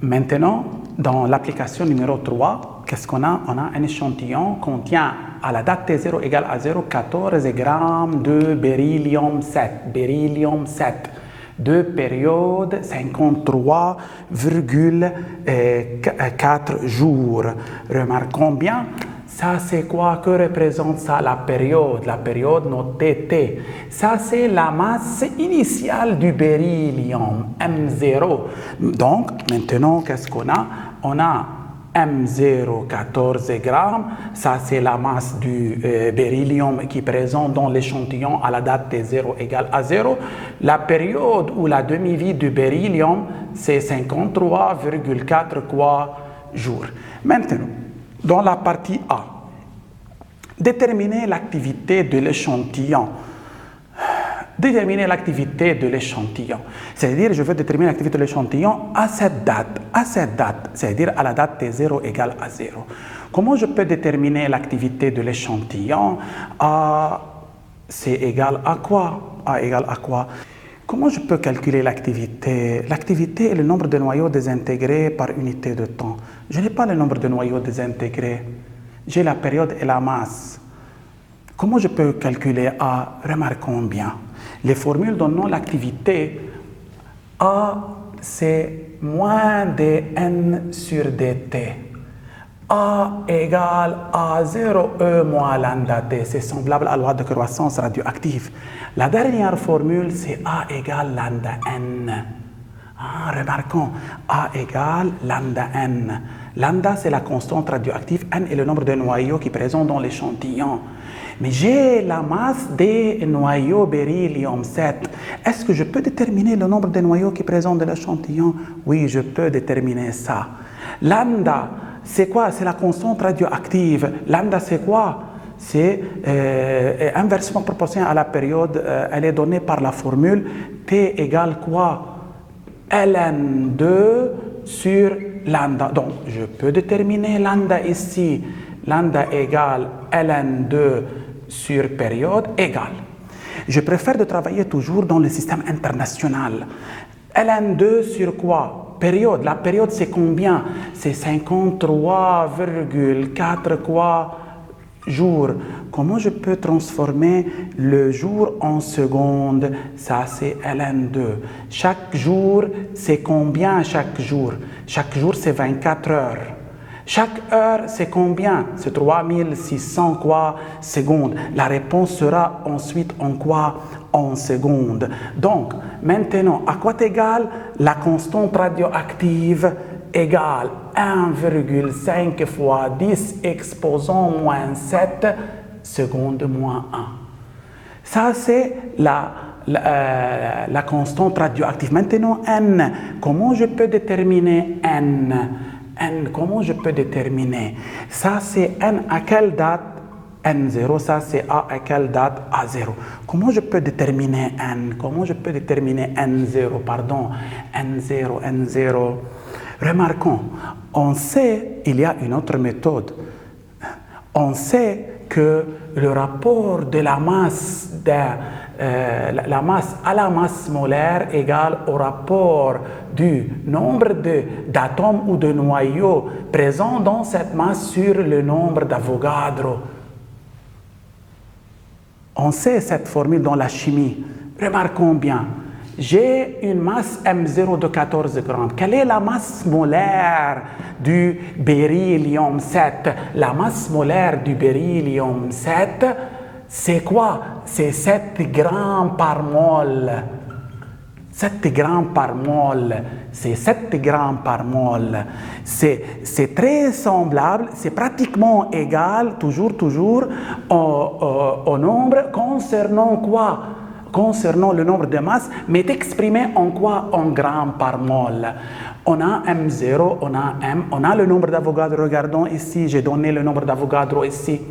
Maintenant, dans l'application numéro 3, qu'est-ce qu'on a? On a un échantillon qui contient à la date T0 égale à 0, 14 grammes de beryllium 7, de période 53,4 jours. Remarquons bien, ça c'est quoi? Que représente ça? La période notée T. Ça c'est la masse initiale du beryllium, M0. Donc, maintenant, qu'est-ce qu'on a? On a M0, 14 grammes, ça c'est la masse du beryllium qui est présente dans l'échantillon à la date T0 égale à 0. La période ou la demi-vie du beryllium, c'est 53,4 jours. Maintenant, dans la partie A, déterminer l'activité de l'échantillon. Déterminer l'activité de l'échantillon. C'est-à-dire, je veux déterminer l'activité de l'échantillon à cette date, c'est-à-dire à la date T0 égale à 0. Comment je peux déterminer l'activité de l'échantillon? A, c'est égal à quoi? A égale à quoi? Comment je peux calculer l'activité? L'activité est le nombre de noyaux désintégrés par unité de temps. Je n'ai pas le nombre de noyaux désintégrés. J'ai la période et la masse. Comment je peux calculer A? Remarquons bien. Les formules donnant l'activité, A, c'est moins dN sur dt. A égale A0E moins lambda t. C'est semblable à la loi de croissance radioactive. La dernière formule, c'est A égale lambda n. Remarquons, A égale lambda n. Lambda, c'est la constante radioactive. N est le nombre de noyaux qui est présent dans l'échantillon. Mais j'ai la masse des noyaux beryllium 7. Est-ce que je peux déterminer le nombre de noyaux qui est présent dans l'échantillon? Oui, je peux déterminer ça. Lambda, c'est quoi? C'est la constante radioactive. Lambda, c'est quoi? C'est inversement proportionnel à la période. Elle est donnée par la formule T égale quoi? Ln2 sur lambda. Donc, je peux déterminer lambda ici. Lambda égale Ln2 sur période égale. Je préfère de travailler toujours dans le système international. Ln2 sur quoi? Période. La période, c'est combien? C'est 53,4 jours. Comment je peux transformer le jour en secondes? Ça, c'est Ln2. Chaque jour, c'est combien chaque jour? Chaque jour, c'est 24 heures. Chaque heure, c'est combien? C'est 3600 secondes. La réponse sera ensuite en quoi? En secondes. Donc, maintenant, à quoi égale la constante radioactive égale 1,5 fois 10 exposant moins 7 secondes moins 1. Ça, c'est la constante radioactive. Maintenant, N. Comment je peux déterminer N? N, comment je peux déterminer? Ça, c'est N à quelle date? N0, ça c'est A à quelle date? A0. Comment je peux déterminer N? Comment je peux déterminer N0? Pardon, N0. Remarquons, on sait, il y a une autre méthode. On sait que le rapport de la masse la masse à la masse molaire égale au rapport du nombre d'atomes ou de noyaux présents dans cette masse sur le nombre d'Avogadro. On sait cette formule dans la chimie. Remarquons bien, j'ai une masse M0 de 14 grammes. Quelle est la masse molaire du beryllium 7? La masse molaire du beryllium 7, c'est quoi? C'est 7 grammes par mol. 7 grammes par mol. C'est 7 grammes par mol. C'est très semblable, c'est pratiquement égal, toujours, au nombre concernant quoi? Concernant le nombre de masses, mais exprimé en quoi? En grammes par mol. On a M0, on a M, on a le nombre d'Avogadro. Regardons ici, j'ai donné le nombre d'Avogadro ici.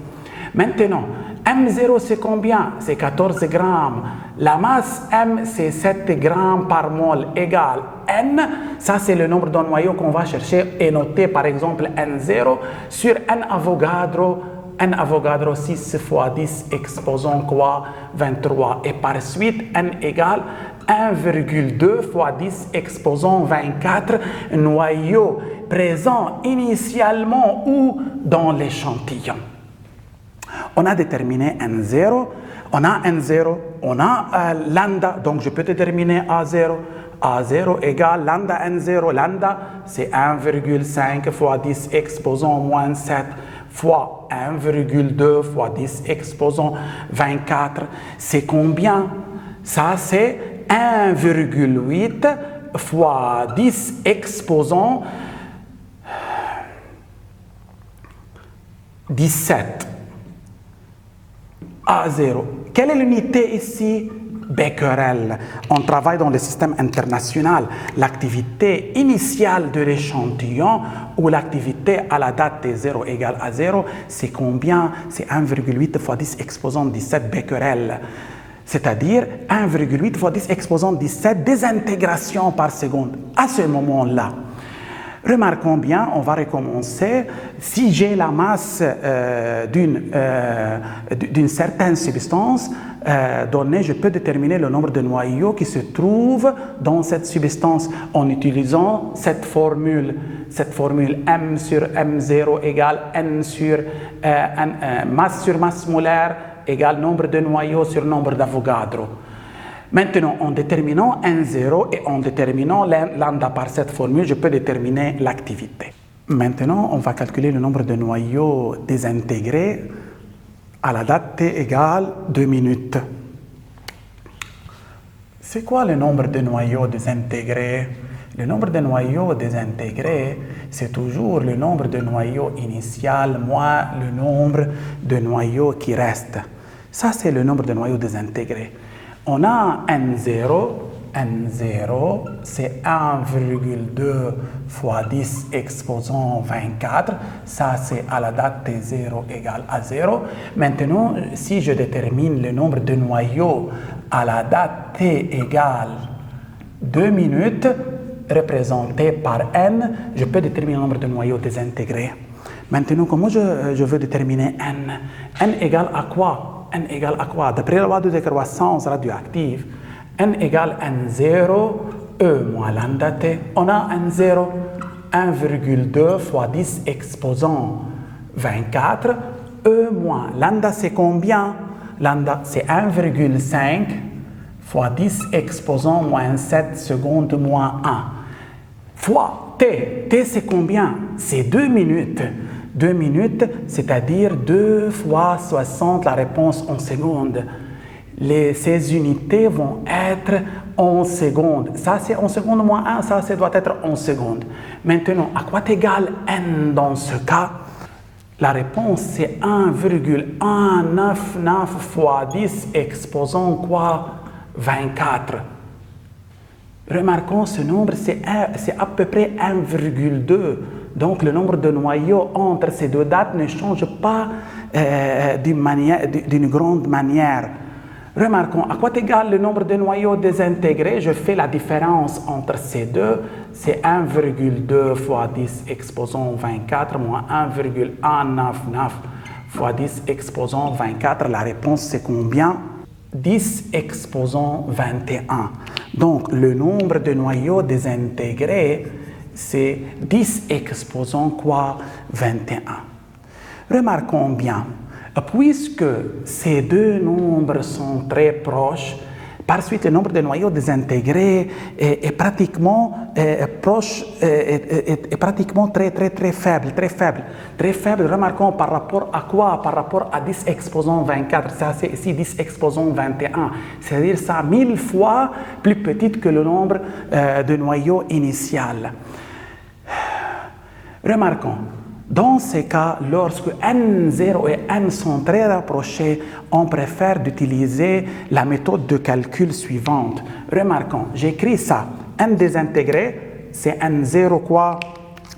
Maintenant, M0 c'est combien? C'est 14 grammes. La masse M c'est 7 grammes par mol égale N. Ça c'est le nombre de noyaux qu'on va chercher et noter par exemple N0 sur N Avogadro n Avogadro 6 fois 10 exposant quoi 23 et par suite n égale 1,2 fois 10 exposant 24 noyaux présents initialement où dans l'échantillon. On a déterminé N0, on a N0, on a lambda, donc je peux déterminer A0. A0 égale lambda N0, lambda c'est 1,5 fois 10 exposant moins 7 fois 1,2 fois 10 exposant 24, c'est combien? Ça c'est 1,8 fois 10 exposant 17. A0. Quelle est l'unité ici? Becquerel. On travaille dans le système international. L'activité initiale de l'échantillon ou l'activité à la date de 0 égale à 0, c'est combien? C'est 1,8 fois 10 exposant 17 Becquerel. C'est-à-dire 1,8 fois 10 exposant 17 désintégrations par seconde. À ce moment-là, remarquons bien, on va recommencer. Si j'ai la masse d'une certaine substance donnée, je peux déterminer le nombre de noyaux qui se trouvent dans cette substance en utilisant cette formule M sur M0 égale N sur masse sur masse molaire égale nombre de noyaux sur nombre d'Avogadro. Maintenant, en déterminant N0 et en déterminant lambda par cette formule, je peux déterminer l'activité. Maintenant, on va calculer le nombre de noyaux désintégrés à la date t égale 2 minutes. C'est quoi le nombre de noyaux désintégrés? Le nombre de noyaux désintégrés, c'est toujours le nombre de noyaux initial moins le nombre de noyaux qui restent. Ça, c'est le nombre de noyaux désintégrés. On a N0, c'est 1,2 fois 10 exposant 24. Ça, c'est à la date T0 égale à 0. Maintenant, si je détermine le nombre de noyaux à la date T égale 2 minutes, représenté par N, je peux déterminer le nombre de noyaux désintégrés. Maintenant, comment je veux déterminer N? N égale à quoi? N égale à quoi? D'après la loi de décroissance radioactive, N égale N0, E moins lambda T. On a N0, 1,2 fois 10 exposant 24. E moins lambda, c'est combien? Lambda, c'est 1,5 fois 10 exposant moins 7 secondes moins 1. Fois T. T, c'est combien? C'est 2 minutes. 2 minutes, c'est-à-dire 2 fois 60, la réponse en secondes. Ces unités vont être en secondes. Ça, c'est en secondes moins 1, ça doit être en secondes. Maintenant, à quoi égale N dans ce cas? La réponse, c'est 1,199 fois 10 exposant quoi? 24. Remarquons ce nombre, c'est à peu près 1,2. Donc, le nombre de noyaux entre ces deux dates ne change pas d'une grande manière. Remarquons, à quoi égale le nombre de noyaux désintégrés? Je fais la différence entre ces deux. C'est 1,2 fois 10 exposant 24 moins 1,199 fois 10 exposant 24. La réponse, c'est combien? 10 exposant 21. Donc, le nombre de noyaux désintégrés, c'est 10 exposant quoi? 21. Remarquons bien, puisque ces deux nombres sont très proches, par suite le nombre de noyaux désintégrés est pratiquement proche, est pratiquement très faible, très faible. Très faible, remarquons par rapport à quoi? Par rapport à 10 exposant 24, ça c'est ici 10 exposant 21, c'est-à-dire ça 1000 fois plus petite que le nombre de noyaux initial. Remarquons, dans ces cas, lorsque N0 et N sont très rapprochés, on préfère d'utiliser la méthode de calcul suivante. Remarquons, j'écris ça. N désintégré, c'est N0 quoi?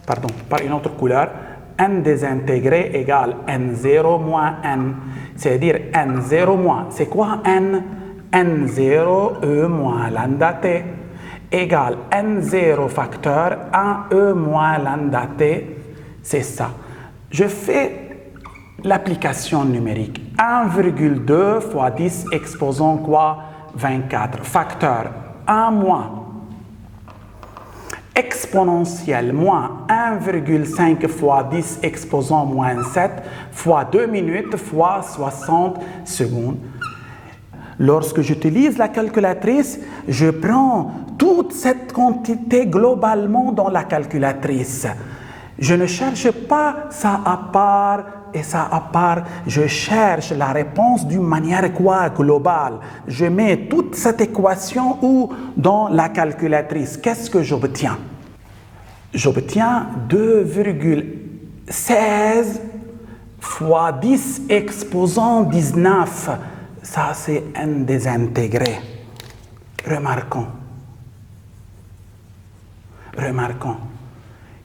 Pardon, par une autre couleur. N désintégré égale N0 moins N. C'est-à-dire N0 moins, c'est quoi N? N0 E moins lambda T égale N0 facteur 1 E moins lambda T. C'est ça. Je fais l'application numérique. 1,2 fois 10 exposant quoi? 24. Facteur 1 moins. Exponentielle moins 1,5 fois 10 exposant moins 7 fois 2 minutes fois 60 secondes. Lorsque j'utilise la calculatrice, je prends toute cette quantité globalement dans la calculatrice. Je ne cherche pas ça à part et ça à part. Je cherche la réponse d'une manière quoi globale. Je mets toute cette équation où dans la calculatrice. Qu'est-ce que j'obtiens? J'obtiens 2,16 fois 10 exposant 19. Ça, c'est un désintégré. Remarquons.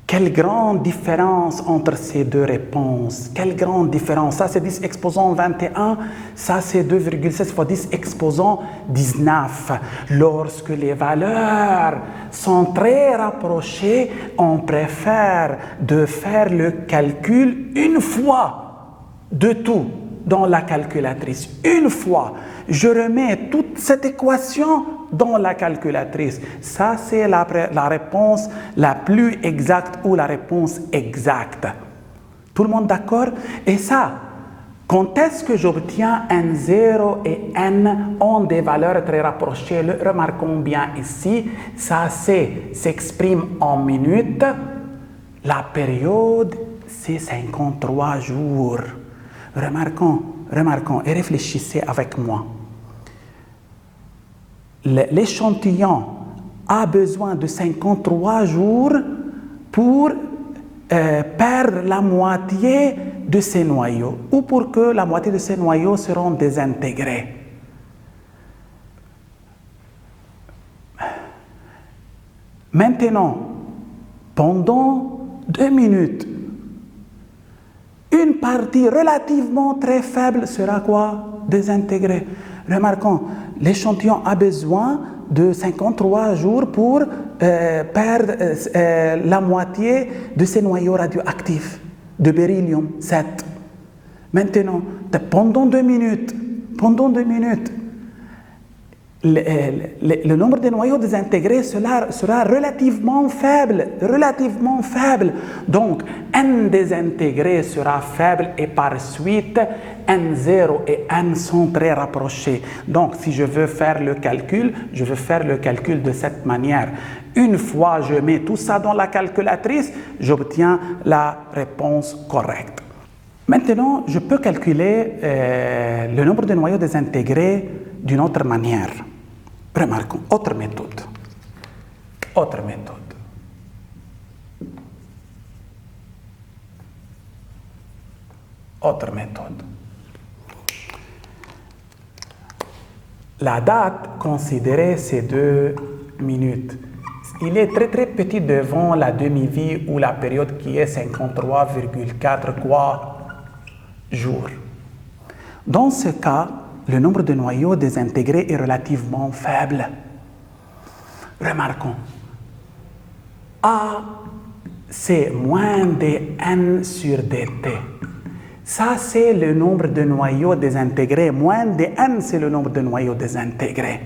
Quelle grande différence entre ces deux réponses. Quelle grande différence. Ça, c'est 10 exposant 21. Ça, c'est 2,16 fois 10 exposant 19. Lorsque les valeurs sont très rapprochées, on préfère de faire le calcul une fois de tout dans la calculatrice. Une fois, je remets toute cette équation dans la calculatrice. Ça, c'est la réponse la plus exacte ou la réponse exacte. Tout le monde d'accord? Et ça, quand est-ce que j'obtiens N0 et N ont des valeurs très rapprochées? Remarquons bien ici, ça s'exprime en minutes. La période, c'est 53 jours. Remarquons et réfléchissez avec moi. L'échantillon a besoin de 53 jours pour perdre la moitié de ses noyaux ou pour que la moitié de ses noyaux seront désintégrés. Maintenant, pendant 2 minutes, une partie relativement très faible sera quoi? Désintégrée. Remarquons, l'échantillon a besoin de 53 jours pour perdre la moitié de ses noyaux radioactifs de beryllium 7. Maintenant, pendant 2 minutes, le nombre de noyaux désintégrés sera relativement faible. Donc, N désintégré sera faible et par suite, N0 et N sont très rapprochés. Donc, si je veux faire le calcul, je vais faire le calcul de cette manière. Une fois je mets tout ça dans la calculatrice, j'obtiens la réponse correcte. Maintenant, je peux calculer le nombre de noyaux désintégrés d'une autre manière. Remarquons, autre méthode. La date considérée, c'est 2 minutes. Il est très très petit devant la demi-vie ou la période qui est 53,4 jours. Dans ce cas, le nombre de noyaux désintégrés est relativement faible. Remarquons, A, c'est moins de N sur dt. Ça, c'est le nombre de noyaux désintégrés. Moins de N, c'est le nombre de noyaux désintégrés.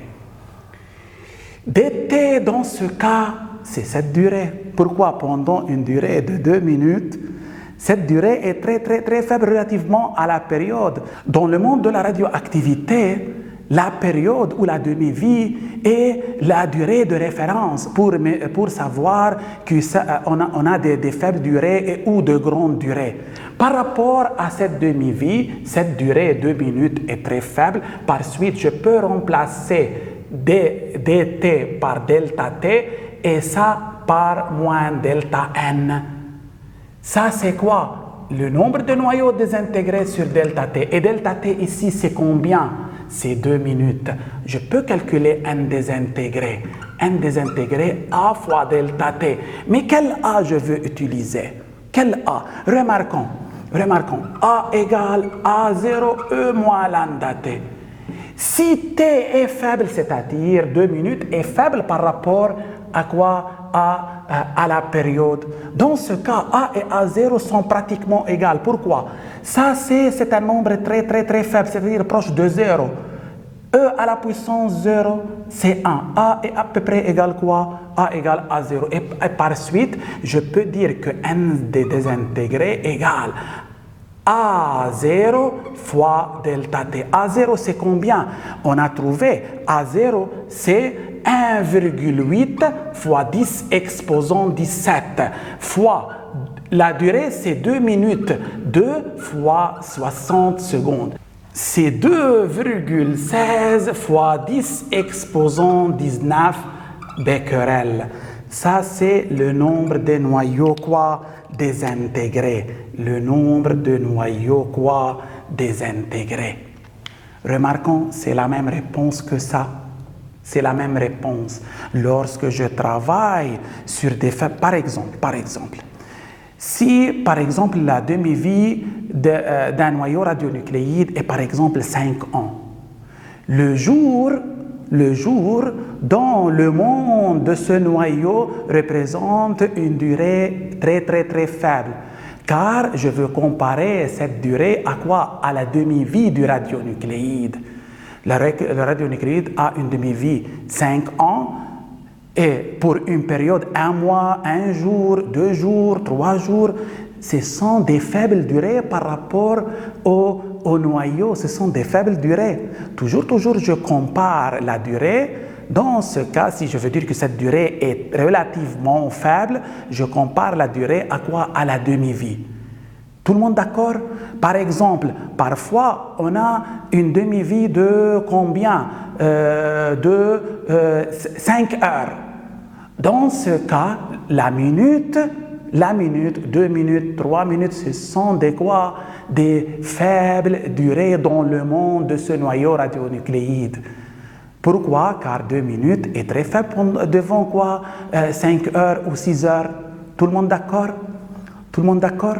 dt, dans ce cas, c'est cette durée. Pourquoi? Pendant une durée de 2 minutes, cette durée est très très très faible relativement à la période. Dans le monde de la radioactivité, la période ou la demi-vie est la durée de référence pour savoir qu'on a des faibles durées ou de grandes durées. Par rapport à cette demi-vie, cette durée 2 minutes est très faible. Par suite, je peux remplacer dt par delta t et ça par moins delta n. Ça, c'est quoi? Le nombre de noyaux désintégrés sur delta t. Et delta t ici, c'est combien? C'est 2 minutes. Je peux calculer N désintégré. N désintégré A fois delta t. Mais quel A je veux utiliser? Quel A? Remarquons. A égale A0 E moins lambda t. Si t est faible, c'est-à-dire 2 minutes, est faible par rapport à quoi? À la période. Dans ce cas, A et A0 sont pratiquement égales. Pourquoi? Ça, c'est un nombre très faible, c'est-à-dire proche de 0. E à la puissance 0, c'est 1. A est à peu près égal quoi? A égale A0. Et par suite, je peux dire que n des désintégrés égale A0 fois delta T. A0, c'est combien? On a trouvé A0, c'est 1,8 fois 10 exposant 17 fois la durée, c'est 2 minutes. 2 fois 60 secondes. C'est 2,16 fois 10 exposant 19 becquerels. Ça, c'est le nombre de noyaux quoi? Désintégrés. Le nombre de noyaux quoi? Désintégrés. Remarquons, c'est la même réponse que ça. C'est la même réponse. Lorsque je travaille sur des faits, par exemple, si, par exemple, la demi-vie d'un noyau radionucléide est, par exemple, 5 ans, le jour dans le monde de ce noyau représente une durée très faible. Car je veux comparer cette durée à quoi? À la demi-vie du radionucléide. Le radionucléide a une demi-vie 5 ans. Et pour une période, 1 mois, 1 jour, 2 jours, 3 jours, ce sont des faibles durées par rapport au noyau, ce sont des faibles durées. Toujours, je compare la durée. Dans ce cas, si je veux dire que cette durée est relativement faible, je compare la durée à quoi? À la demi-vie. Tout le monde d'accord? Par exemple, parfois, on a une demi-vie de combien? De 5 heures. Dans ce cas, la minute, 2 minutes, 3 minutes, ce sont des quoi? Des faibles durées dans le monde de ce noyau radionucléide. Pourquoi? Car 2 minutes est très faible devant quoi? 5 heures ou 6 heures. Tout le monde d'accord? Tout le monde d'accord?